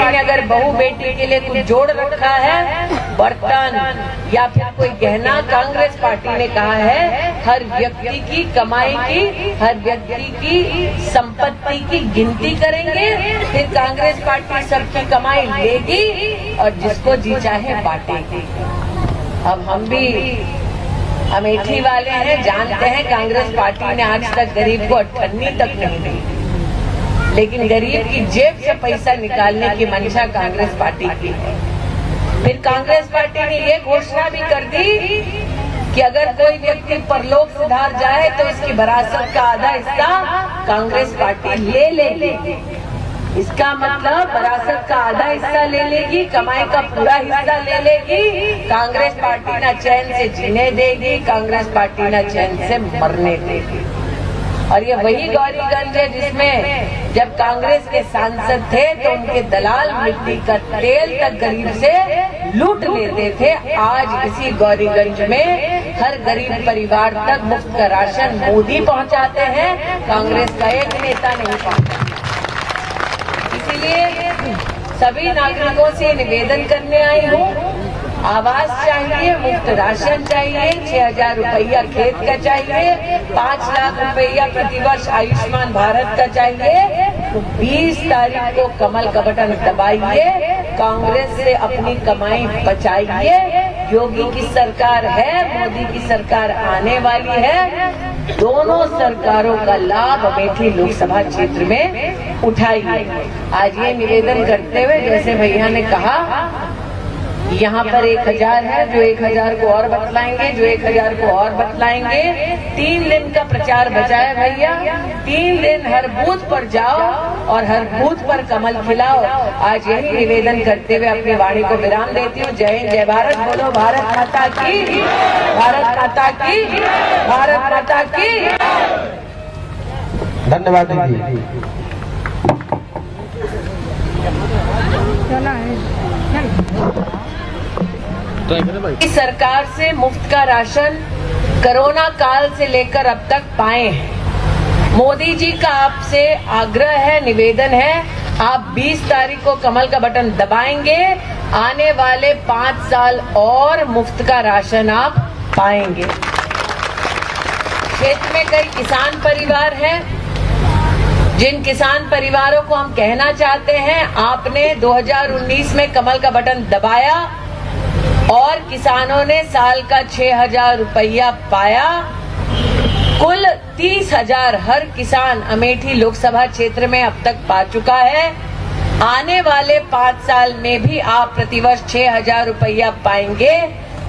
Party ने अगर बहू बेटी के लिए कुछ जोड़ रखा है, बर्तन या फिर कोई गहना, कांग्रेस पार्टी ने कहा है हर व्यक्ति की कमाई की, हर व्यक्ति की संपत्ति की गिनती करेंगे, फिर कांग्रेस पार्टी सबकी कमाई लेगी और जिसको जी चाहे बांटेगी। अब हम भी अमेठी वाले हैं, जानते हैं कांग्रेस पार्टी ने आज तक गरीब को अठन्नी तक नहीं दी, लेकिन गरीब की जेब से पैसा निकालने की मंशा कांग्रेस पार्टी की है। फिर कांग्रेस पार्टी ने ये घोषणा भी कर दी कि अगर कोई व्यक्ति परलोक सुधार जाए तो इसकी विरासत का आधा हिस्सा कांग्रेस पार्टी ले लेगी। इसका मतलब विरासत का आधा हिस्सा ले लेगी, कमाई का पूरा हिस्सा ले लेगी। कांग्रेस पार्टी न चैन से जीने देगी, कांग्रेस पार्टी न चैन से मरने देगी। और ये वही गौरीगंज है जिसमें जब कांग्रेस के सांसद थे तो उनके दलाल मिट्टी का तेल तक गरीब से लूट लेते थे। आज इसी गौरीगंज में हर गरीब परिवार तक मुफ्त का राशन मोदी पहुंचाते हैं, कांग्रेस का एक नेता नहीं पहुंचाता। इसीलिए सभी नागरिकों से निवेदन करने आई हूँ, आवास चाहिए, मुफ्त राशन चाहिए, 6,000 रुपया खेत का चाहिए, 5 लाख रुपया प्रतिवर्ष आयुष्मान भारत का चाहिए। तो 20 तारीख को कमल का बटन दबाइए, कांग्रेस से अपनी कमाई बचाइए। योगी की सरकार है, मोदी की सरकार आने वाली है, दोनों सरकारों का लाभ अमेठी लोकसभा क्षेत्र में उठाइए। आज ये निवेदन करते हुए जैसे भैया ने कहा, यहाँ पर 1,000 है, जो 1,000 को और बतलाएंगे, जो 1,000 को और बतलाएंगे। 3 दिन का प्रचार बचा है भैया, 3 दिन हर बूथ पर जाओ और हर बूथ पर कमल खिलाओ। आज यही निवेदन करते हुए अपनी वाणी को विराम देती हूँ। जय हिंद, जय भारत। बोलो भारत माता की, भारत माता की, भारत माता की। धन्यवाद दीदी। सरकार से मुफ्त का राशन कोरोना काल से लेकर अब तक पाए हैं। मोदी जी का आपसे आग्रह है, निवेदन है, आप 20 तारीख को कमल का बटन दबाएंगे, आने वाले 5 साल और मुफ्त का राशन आप पाएंगे। क्षेत्र में कई किसान परिवार हैं, जिन किसान परिवारों को हम कहना चाहते हैं, आपने 2019 में कमल का बटन दबाया और किसानों ने साल का 6,000 रुपया पाया। कुल 30,000 हर किसान अमेठी लोकसभा क्षेत्र में अब तक पा चुका है। आने वाले 5 साल में भी आप प्रतिवर्ष 6,000 रुपया पाएंगे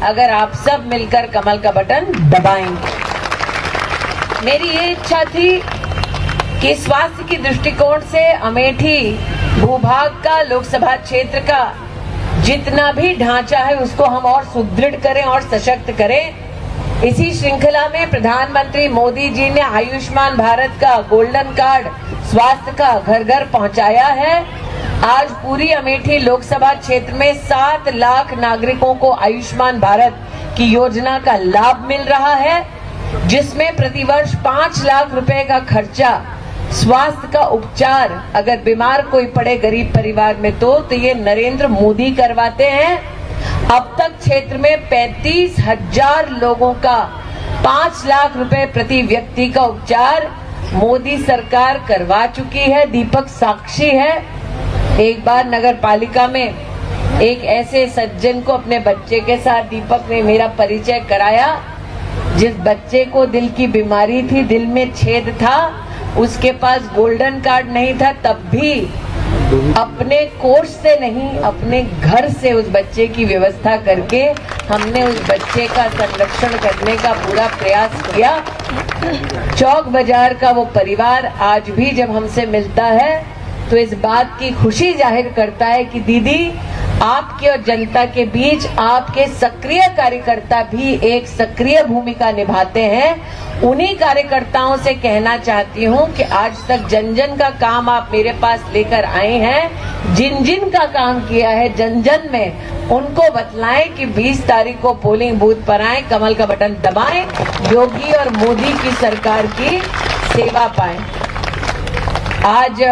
अगर आप सब मिलकर कमल का बटन दबाएंगे। मेरी ये इच्छा थी कि स्वास्थ्य की दृष्टिकोण से अमेठी भूभाग का, लोकसभा क्षेत्र का जितना भी ढांचा है उसको हम और सुदृढ़ करें और सशक्त करें। इसी श्रृंखला में प्रधानमंत्री मोदी जी ने आयुष्मान भारत का गोल्डन कार्ड स्वास्थ्य का घर घर पहुंचाया है। आज पूरी अमेठी लोकसभा क्षेत्र में 7 लाख नागरिकों को आयुष्मान भारत की योजना का लाभ मिल रहा है, जिसमें प्रतिवर्ष 5 लाख रुपए का खर्चा स्वास्थ्य का उपचार अगर बीमार कोई पड़े गरीब परिवार में तो ये नरेंद्र मोदी करवाते हैं। अब तक क्षेत्र में 35,000 लोगों का 5 लाख रुपए प्रति व्यक्ति का उपचार मोदी सरकार करवा चुकी है। दीपक साक्षी है। एक बार नगर पालिका में एक ऐसे सज्जन को अपने बच्चे के साथ दीपक ने मेरा परिचय कराया, जिस बच्चे को दिल की बीमारी थी, दिल में छेद था, उसके पास गोल्डन कार्ड नहीं था, तब भी अपने कोष से नहीं, अपने घर से उस बच्चे की व्यवस्था करके हमने उस बच्चे का संरक्षण करने का पूरा प्रयास किया। चौक बाजार का वो परिवार आज भी जब हमसे मिलता है तो इस बात की खुशी जाहिर करता है कि दीदी, आपके और जनता के बीच आपके सक्रिय कार्यकर्ता भी एक सक्रिय भूमिका निभाते हैं। उन्हीं कार्यकर्ताओं से कहना चाहती हूं कि आज तक जन जन का काम आप मेरे पास लेकर आए हैं, जिन जिन का काम किया है जन जन में, उनको बतलाएं कि 20 तारीख को पोलिंग बूथ पर आए, कमल का बटन दबाएं, योगी और मोदी की सरकार की सेवा पाएं। आज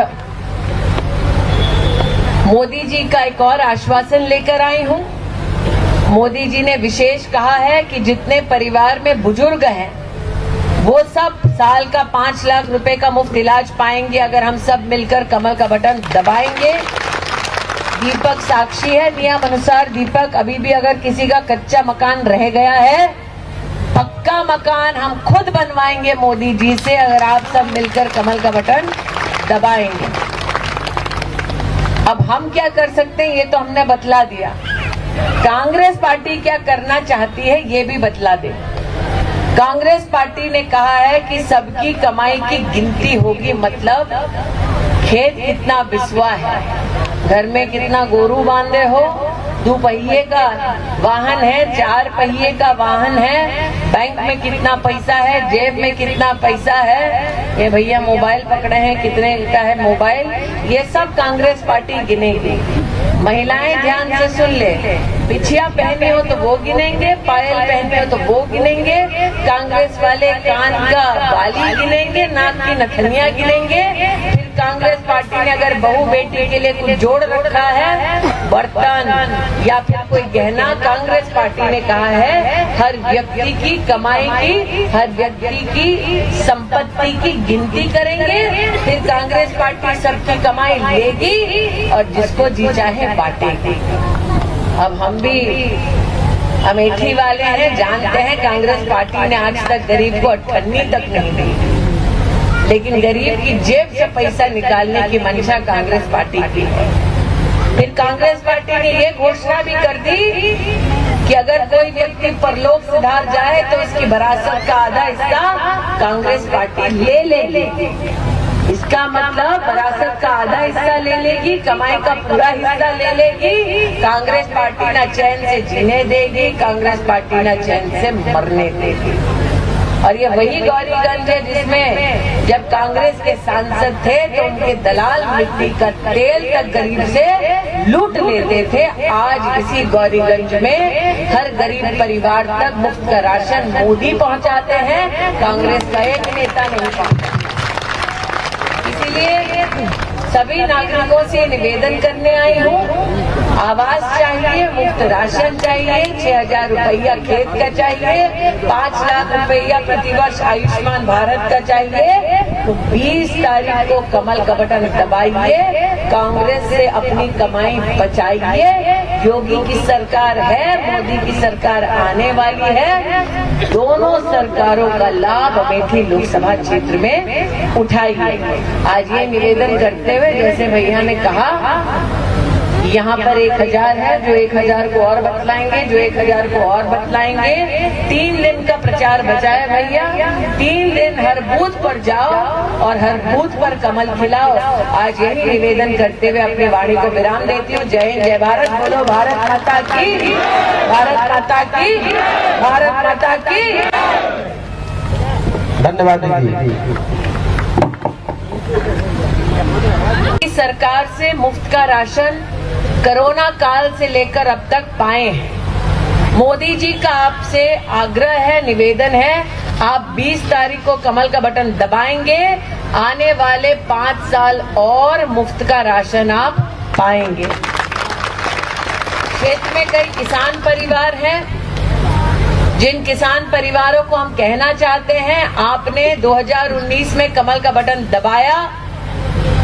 मोदी जी का एक और आश्वासन लेकर आई हूं। मोदी जी ने विशेष कहा है कि जितने परिवार में बुजुर्ग हैं वो सब साल का 5 लाख रुपए का मुफ्त इलाज पाएंगे अगर हम सब मिलकर कमल का बटन दबाएंगे। दीपक साक्षी है, नियम अनुसार दीपक अभी भी अगर किसी का कच्चा मकान रह गया है, पक्का मकान हम खुद बनवाएंगे मोदी जी से अगर आप सब मिलकर कमल का बटन दबाएंगे। अब हम क्या कर सकते हैं ये तो हमने बतला दिया, कांग्रेस पार्टी क्या करना चाहती है ये भी बतला दे। कांग्रेस पार्टी ने कहा है कि सबकी कमाई की गिनती होगी, मतलब खेत कितना बिस्वा है, घर में कितना गोरू बांधे हो, 2 पहिए का वाहन है, 4 पहिए का वाहन है, बैंक में कितना पैसा है, जेब में कितना पैसा है, ये भैया मोबाइल पकड़े हैं कितने का है मोबाइल, ये सब कांग्रेस पार्टी गिनेगी। महिलाएं ध्यान से सुन ले, बिछिया पहने हो तो वो गिनेंगे, पायल पहने हो तो वो गिनेंगे, कांग्रेस वाले कान का बाली गिनेंगे, नाक की नथनिया गिनेंगे। फिर कांग्रेस पार्टी ने अगर बहू बेटी के लिए कुछ जोड़ रखा है, बर्तन या फिर कोई गहना, कांग्रेस पार्टी ने कहा है हर व्यक्ति की कमाई की, हर व्यक्ति की संपत्ति की गिनती करेंगे। फिर कांग्रेस पार्टी सबकी कमाई लेगी और जिसको जी चाहे बांटेगी। अब हम भी अमेठी वाले हैं, जानते हैं कांग्रेस पार्टी ने आज तक गरीब को अठन्नी तक नहीं दी, लेकिन गरीब की जेब से पैसा निकालने की मंशा कांग्रेस पार्टी की है। फिर कांग्रेस पार्टी ने ये घोषणा भी कर दी कि अगर कोई व्यक्ति परलोक सुधार जाए तो उसकी विरासत का आधा हिस्सा कांग्रेस पार्टी ले लेगी। इसका मतलब विरासत का आधा हिस्सा ले लेगी, कमाई का पूरा हिस्सा ले लेगी। कांग्रेस पार्टी ना चैन से जीने देगी, कांग्रेस पार्टी ना चैन से मरने देगी। और ये वही गौरीगंज है जिसमें जब कांग्रेस के सांसद थे तो उनके दलाल मिट्टी का तेल तक गरीब से लूट लेते थे। आज इसी गौरीगंज में हर गरीब परिवार तक मुफ्त का राशन मोदी पहुंचाते हैं, कांग्रेस का एक नेता नहीं पहुंचा। इसलिए सभी नागरिकों से निवेदन करने आई हूँ, आवास चाहिए, मुफ्त राशन चाहिए, 6,000 रुपया खेत का चाहिए, 5 लाख रुपया प्रतिवर्ष आयुष्मान भारत का चाहिए। तो 20 तारीख को कमल का बटन दबाइए, कांग्रेस से अपनी कमाई बचाइए। योगी की सरकार है, मोदी की सरकार आने वाली है, दोनों सरकारों का लाभ अमेठी लोकसभा क्षेत्र में उठाइए। आज ये निवेदन करते हुए जैसे भैया ने कहा यहाँ पर 1,000 है, जो 1,000 को और बतलाएंगे, जो 1,000 को और बतलाएंगे। 3 दिन का प्रचार बचा है भैया, 3 दिन हर बूथ पर जाओ और हर बूथ पर कमल खिलाओ। आज यही निवेदन करते हुए अपनी वाणी को विराम देती हूँ। जय हिंद, जय भारत, बोलो भारत माता की, भारत माता की, भारत माता की। धन्यवाद दीदी। सरकार से मुफ्त का राशन कोरोना काल से लेकर अब तक पाए हैं। मोदी जी का आपसे आग्रह है, निवेदन है, आप 20 तारीख को कमल का बटन दबाएंगे, आने वाले 5 साल और मुफ्त का राशन आप पाएंगे। क्षेत्र में कई किसान परिवार हैं, जिन किसान परिवारों को हम कहना चाहते हैं, आपने 2019 में कमल का बटन दबाया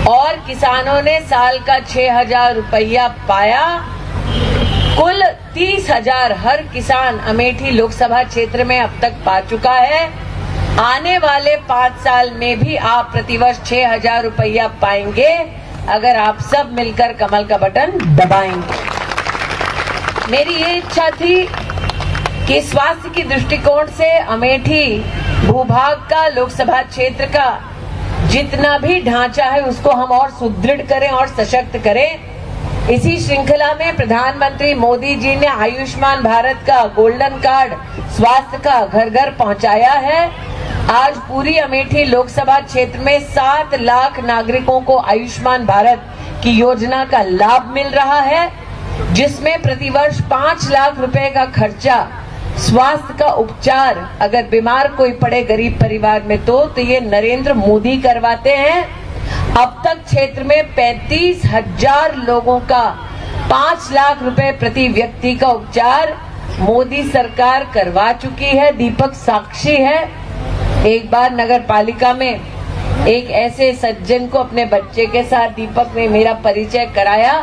और किसानों ने साल का 6,000 रुपया पाया। कुल 30,000 हर किसान अमेठी लोकसभा क्षेत्र में अब तक पा चुका है। आने वाले 5 साल में भी आप प्रतिवर्ष 6,000 रुपया पाएंगे अगर आप सब मिलकर कमल का बटन दबाएंगे। मेरी ये इच्छा थी कि स्वास्थ्य की दृष्टिकोण से अमेठी भूभाग का, लोकसभा क्षेत्र का जितना भी ढांचा है उसको हम और सुदृढ़ करें और सशक्त करें। इसी श्रृंखला में प्रधानमंत्री मोदी जी ने आयुष्मान भारत का गोल्डन कार्ड स्वास्थ्य का घर घर पहुंचाया है। आज पूरी अमेठी लोकसभा क्षेत्र में 7 लाख नागरिकों को आयुष्मान भारत की योजना का लाभ मिल रहा है, जिसमें प्रतिवर्ष 5 लाख रुपए का खर्चा स्वास्थ्य का उपचार अगर बीमार कोई पड़े गरीब परिवार में तो ये नरेंद्र मोदी करवाते हैं। अब तक क्षेत्र में 35,000 लोगों का 5 लाख रुपए प्रति व्यक्ति का उपचार मोदी सरकार करवा चुकी है। दीपक साक्षी है। एक बार नगर पालिका में एक ऐसे सज्जन को अपने बच्चे के साथ दीपक ने मेरा परिचय कराया,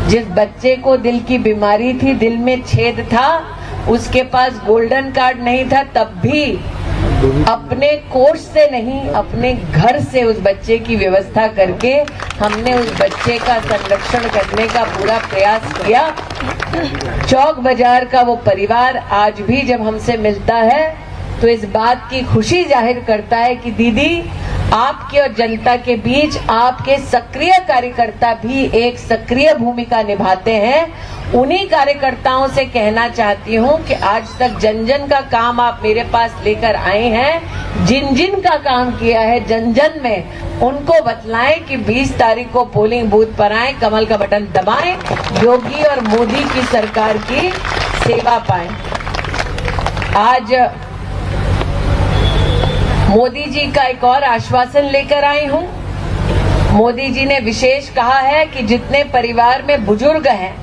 जिस बच्चे को दिल की बीमारी थी, दिल में छेद था, उसके पास गोल्डन कार्ड नहीं था, तब भी अपने कोष से नहीं, अपने घर से उस बच्चे की व्यवस्था करके हमने उस बच्चे का संरक्षण करने का पूरा प्रयास किया। चौक बाजार का वो परिवार आज भी जब हमसे मिलता है तो इस बात की खुशी जाहिर करता है कि दीदी, आपके और जनता के बीच आपके सक्रिय कार्यकर्ता भी एक सक्रिय भूमिका निभाते हैं। उन्हीं कार्यकर्ताओं से कहना चाहती हूं कि आज तक जन जन का काम आप मेरे पास लेकर आए हैं, जिन जिन का काम किया है जन जन में, उनको बतलाएं कि 20 तारीख को पोलिंग बूथ पर आए, कमल का बटन दबाएं, योगी और मोदी की सरकार की सेवा पाएं। आज मोदी जी का एक और आश्वासन लेकर आई हूं। मोदी जी ने विशेष कहा है कि जितने परिवार में बुजुर्ग हैं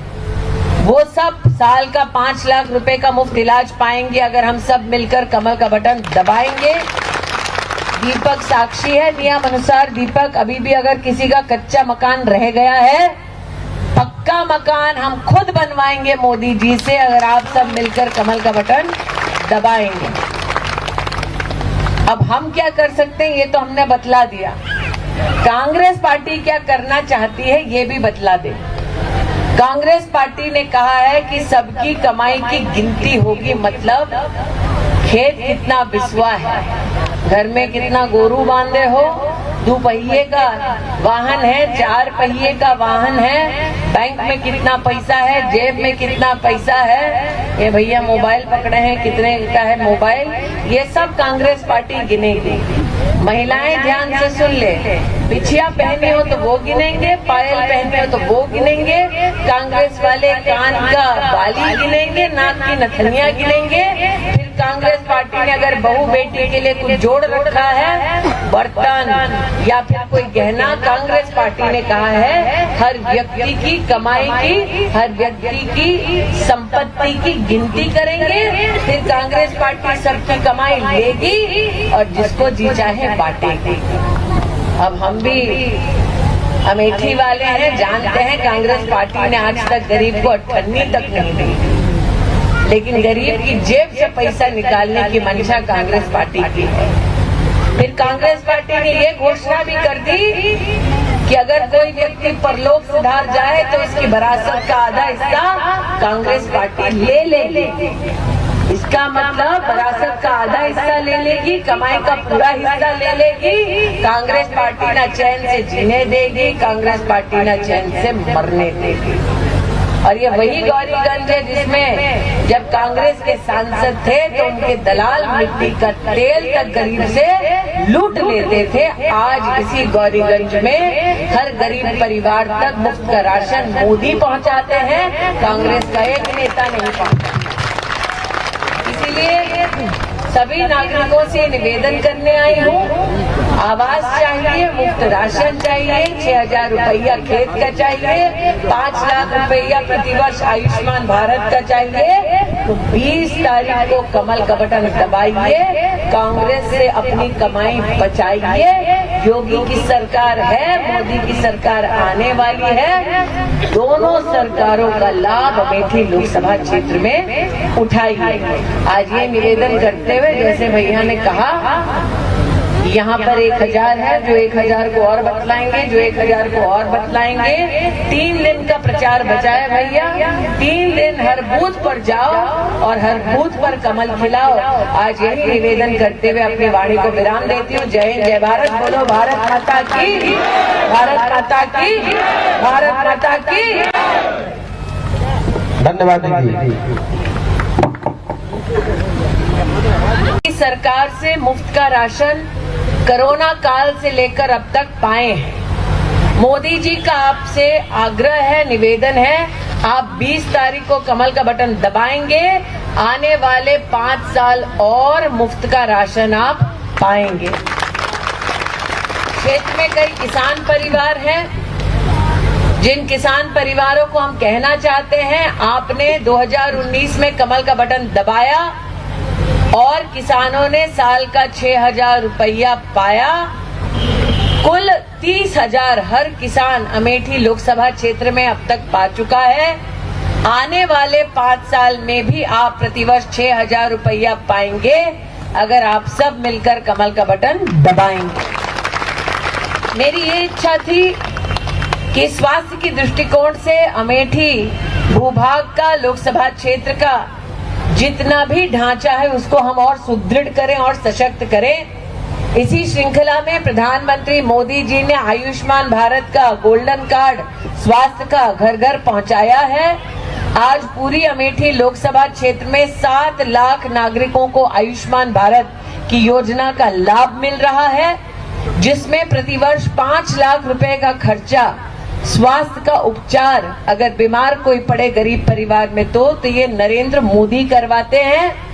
वो सब साल का 5 लाख रुपए का मुफ्त इलाज पाएंगे अगर हम सब मिलकर कमल का बटन दबाएंगे। दीपक साक्षी है। नियम अनुसार दीपक, अभी भी अगर किसी का कच्चा मकान रह गया है, पक्का मकान हम खुद बनवाएंगे मोदी जी से अगर आप सब मिलकर कमल का बटन दबाएंगे। अब हम क्या कर सकते हैं ये तो हमने बतला दिया। कांग्रेस पार्टी क्या करना चाहती है ये भी बतला दे। कांग्रेस पार्टी ने कहा है कि सबकी कमाई की गिनती होगी, मतलब खेत कितना बिस्वा है, घर में कितना गोरू बांधे हो, 2 पहिए का वाहन है, 4 पहिए का वाहन है, बैंक में कितना पैसा है, जेब में कितना पैसा है, ये भैया मोबाइल पकड़े हैं, कितने का है मोबाइल, ये सब कांग्रेस पार्टी गिनेगी। महिलाएं ध्यान से सुन ले, बिछिया पहनी हो तो वो गिनेंगे, पायल पहने हो तो वो गिनेंगे, कांग्रेस वाले कान का बाली गिनेंगे, नाक की नथनियां गिनेंगे। फिर कांग्रेस पार्टी ने अगर बहू बेटी के लिए कुछ जोड़ रखा है, बर्तन या फिर कोई गहना, कांग्रेस पार्टी ने कहा है हर व्यक्ति की कमाई की, हर व्यक्ति की संपत्ति की गिनती करेंगे। फिर कांग्रेस पार्टी सबकी कमाई लेगी और जिसको जी चाहे बांटेगी। अब हम भी अमेठी वाले हैं, जानते हैं कांग्रेस पार्टी ने आज तक गरीब को अठन्नी तक नहीं दी, लेकिन गरीब की जेब से पैसा निकालने की मंशा कांग्रेस पार्टी की है। फिर कांग्रेस पार्टी ने ये घोषणा भी कर दी कि अगर कोई व्यक्ति परलोक सुधार जाए तो इसकी विरासत का आधा हिस्सा कांग्रेस पार्टी ले लेगी। इसका मतलब विरासत का आधा हिस्सा ले लेगी, कमाई का पूरा हिस्सा ले लेगी। कांग्रेस पार्टी ना चैन से जीने देगी, कांग्रेस पार्टी ना चैन से मरने देगी। और ये वही गौरीगंज है जिसमें जब कांग्रेस के सांसद थे तो उनके दलाल मिट्टी का तेल तक गरीब से लूट लेते थे। आज इसी गौरीगंज में हर गरीब परिवार तक मुफ्त का राशन मोदी पहुंचाते हैं, कांग्रेस का एक नेता नहीं पहुंचा। इसीलिए सभी नागरिकों से निवेदन करने आई हूँ, आवास चाहिए, मुफ्त राशन चाहिए, 6,000 रुपया खेत का चाहिए, 5 लाख रुपया प्रतिवर्ष आयुष्मान भारत का चाहिए। तो 20 तारीख को कमल का बटन दबाइए, कांग्रेस से अपनी कमाई बचाइए। योगी की सरकार है, मोदी की सरकार आने वाली है, दोनों सरकारों का लाभ अमेठी लोकसभा क्षेत्र में उठाइए। आज ये निवेदन करते हुए, जैसे भैया ने कहा, यहाँ पर 1,000 है, जो 1,000 को और बतलाएंगे, जो 1,000 को और बतलाएंगे। 3 दिन का प्रचार बचा है भैया, 3 दिन हर बूथ पर जाओ और हर बूथ पर कमल खिलाओ। आज यही निवेदन करते हुए अपनी वाणी को विराम देती हूँ। जय हिंद, जय भारत। बोलो भारत माता की, भारत माता की, भारत माता की। धन्यवाद दीदी। सरकार से मुफ्त का राशन कोरोना काल से लेकर अब तक पाए हैं। मोदी जी का आपसे आग्रह है, निवेदन है, आप 20 तारीख को कमल का बटन दबाएंगे, आने वाले 5 साल और मुफ्त का राशन आप पाएंगे। क्षेत्र में कई किसान परिवार हैं, जिन किसान परिवारों को हम कहना चाहते हैं आपने 2019 में कमल का बटन दबाया और किसानों ने साल का 6,000 रुपया पाया। कुल 30,000 हर किसान अमेठी लोकसभा क्षेत्र में अब तक पा चुका है। आने वाले 5 साल में भी आप प्रतिवर्ष 6,000 रुपया पाएंगे अगर आप सब मिलकर कमल का बटन दबाएंगे। मेरी ये इच्छा थी कि स्वास्थ्य की दृष्टिकोण से अमेठी भूभाग का लोकसभा क्षेत्र का जितना भी ढांचा है उसको हम और सुदृढ़ करें और सशक्त करें। इसी श्रृंखला में प्रधानमंत्री मोदी जी ने आयुष्मान भारत का गोल्डन कार्ड स्वास्थ्य का घर घर पहुंचाया है। आज पूरी अमेठी लोकसभा क्षेत्र में 7 लाख नागरिकों को आयुष्मान भारत की योजना का लाभ मिल रहा है, जिसमें प्रतिवर्ष 5 लाख रुपए का खर्चा स्वास्थ्य का उपचार अगर बीमार कोई पड़े गरीब परिवार में तो ये नरेंद्र मोदी करवाते हैं।